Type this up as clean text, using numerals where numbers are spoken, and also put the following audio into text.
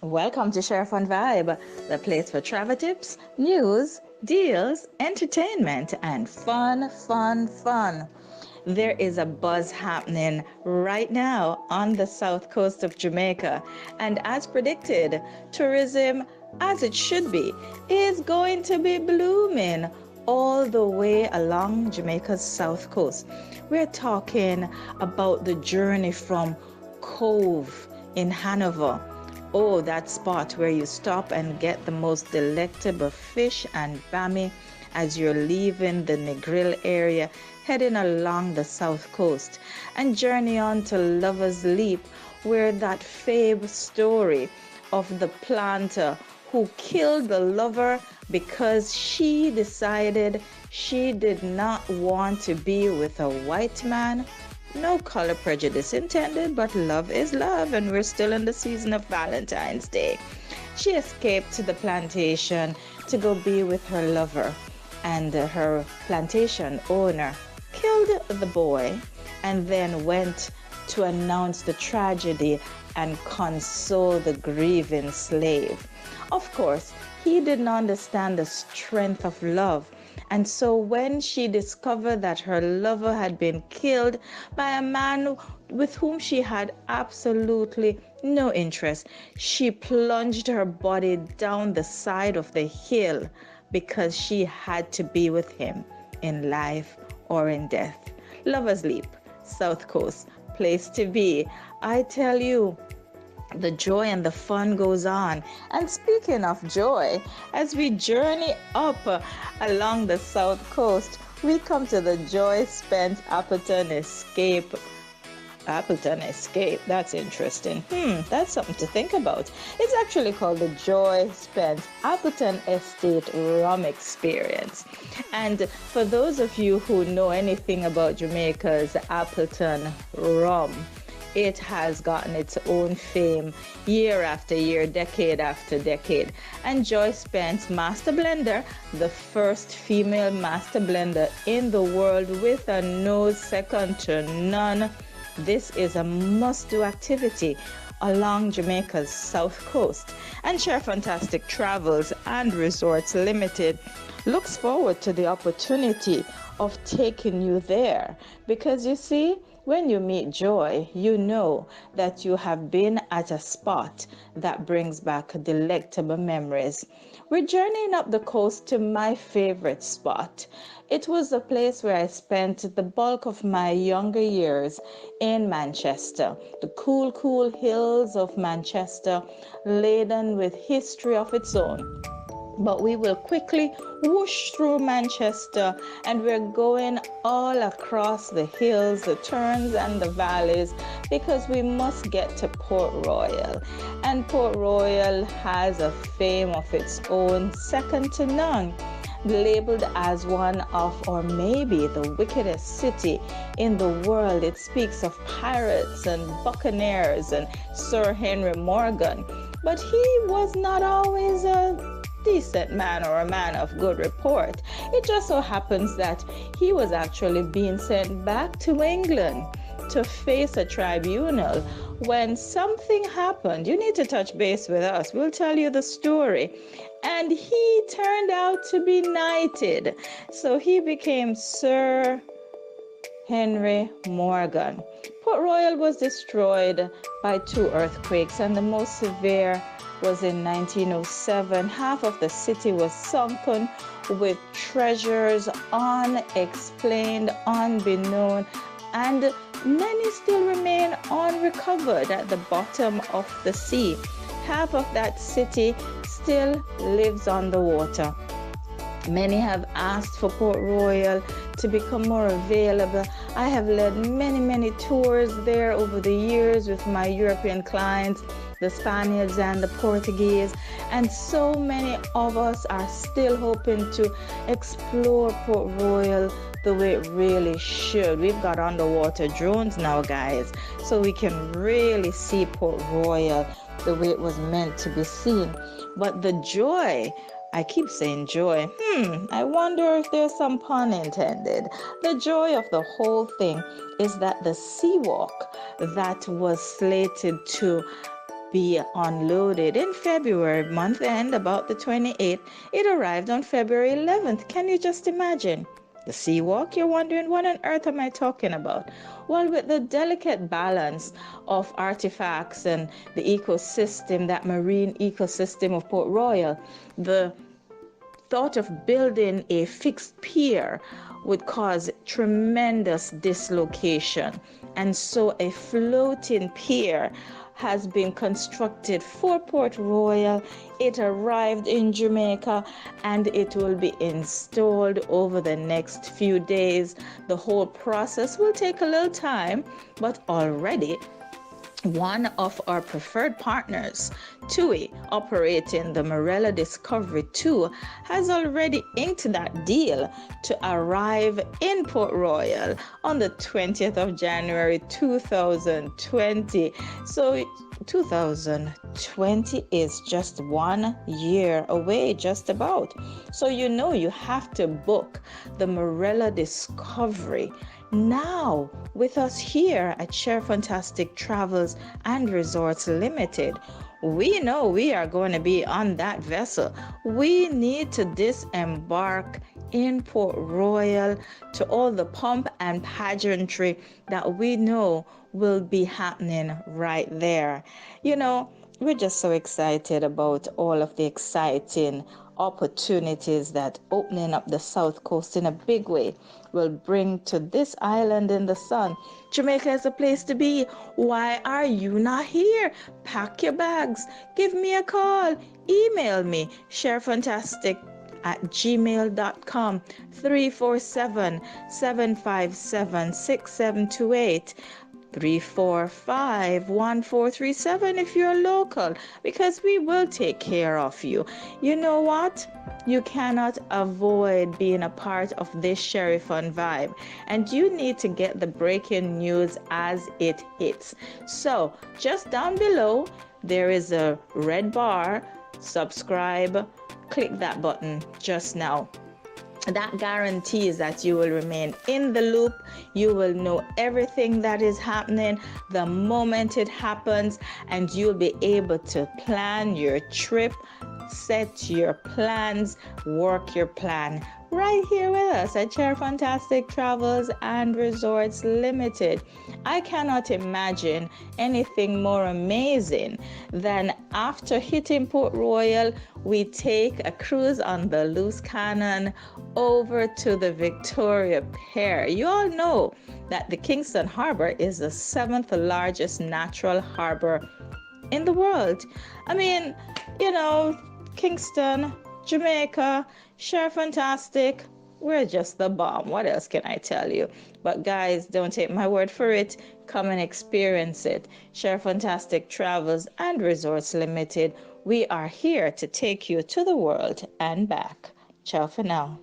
Welcome to Share Fun Vibe, the place for travel tips, news, deals, entertainment, and fun, fun, fun. There is a buzz happening right now on the south coast of Jamaica, and as predicted, tourism, as it should be, is going to be blooming all the way along Jamaica's south coast. We're talking about the journey from Cove in Hanover. Oh, that spot where you stop and get the most delectable fish and bami as you're leaving the Negril area, heading along the south coast, and journey on to Lover's Leap, where that famed story of the planter who killed the lover because she decided she did not want to be with a white man. No color prejudice intended, but love is love, and we're still in the season of Valentine's Day. She escaped to the plantation to go be with her lover, and her plantation owner killed the boy and then went to announce the tragedy and console the grieving slave. Of course, he didn't understand the strength of love. And so when she discovered that her lover had been killed by a man with whom she had absolutely no interest, she plunged her body down the side of the hill because she had to be with him in life or in death. Lover's Leap, South Coast, place to be. I tell you, the joy and the fun goes on. And speaking of joy, as we journey up along the south coast, we come to the joy spent Appleton Escape. Appleton Escape, that's interesting. That's something to think about. It's actually called the Joy Spent Appleton Estate Rum Experience. And for those of you who know anything about Jamaica's Appleton rum, it has gotten its own fame year after year, decade after decade. And Joy Spence Master Blender, the first female master blender in the world with a nose second to none. This is a must-do activity along Jamaica's south coast. And Share Fantastic Travels and Resorts Limited looks forward to the opportunity of taking you there, because you see, when you meet Joy, you know that you have been at a spot that brings back delectable memories. We're journeying up the coast to my favorite spot. It was the place where I spent the bulk of my younger years in Manchester. The cool, cool hills of Manchester, laden with history of its own. But we will quickly whoosh through Manchester, and we're going all across the hills, the turns and the valleys, because we must get to Port Royal. And Port Royal has a fame of its own, second to none. Labeled as one of, or maybe the wickedest city in the world. It speaks of pirates and buccaneers and Sir Henry Morgan. But he was not always a decent man or a man of good report. It just so happens that he was actually being sent back to England to face a tribunal when something happened. You need to touch base with us. We'll tell you the story. And he turned out to be knighted. So he became Sir Henry Morgan. Port Royal was destroyed by 2 earthquakes, and the most severe was in 1907. Half of the city was sunken with treasures unexplained, unbeknown, and many still remain unrecovered at the bottom of the sea. Half of that city still lives on the water. Many have asked for Port Royal to become more available. I have led many tours there over the years with my European clients, the Spaniards and the Portuguese, and so many of us are still hoping to explore Port Royal the way it really should. We've got underwater drones now, guys, so we can really see Port Royal the way it was meant to be seen. But the joy, I keep saying joy. I wonder if there's some pun intended. The joy of the whole thing is that the sea walk that was slated to be unloaded in February, month end, about the 28th. It arrived on February 11th. Can you just imagine? The sea walk, you're wondering, what on earth am I talking about? Well, with the delicate balance of artifacts and the ecosystem, that marine ecosystem of Port Royal, the thought of building a fixed pier would cause tremendous dislocation. And so a floating pier has been constructed for Port Royal. It arrived in Jamaica and it will be installed over the next few days. The whole process will take a little time, but already one of our preferred partners, TUI, operating the Morella Discovery 2, has already inked that deal to arrive in Port Royal on the 20th of January 2020. So 2020 is just 1 year away, just about. So you have to book the Morella Discovery now with us here at Sheri Fantastic Travels and Resorts Limited. We know we are going to be on that vessel. We need to disembark in Port Royal to all the pomp and pageantry that we know will be happening right there. We're just so excited about all of the exciting opportunities that opening up the South Coast in a big way will bring to this island in the sun. Jamaica is a place to be. Why are you not here? Pack your bags. Give me a call. Email me, sharefantastic@gmail.com, 347-757-6728. 345-1437 if you're local, because we will take care of you. You know what? You cannot avoid being a part of this Sheri Fun vibe, and you need to get the breaking news as it hits. So just down below, there is a red bar. Subscribe. Click that button just now. That guarantees that you will remain in the loop. You will know everything that is happening the moment it happens, and you'll be able to plan your trip, set your plans, work your plan right here with us at Sheri Fantastic Travels and Resorts Limited. I cannot imagine anything more amazing than after hitting Port Royal, we take a cruise on the Loose Cannon over to the Victoria Pier. You all know that the Kingston Harbor is the 7th largest natural harbor in the world. I mean, Kingston, Jamaica, Sheri Fantastic, we're just the bomb. What else can I tell you? But guys, don't take my word for it. Come and experience it. Sheri Fantastic Travels and Resorts Limited. We are here to take you to the world and back. Ciao for now.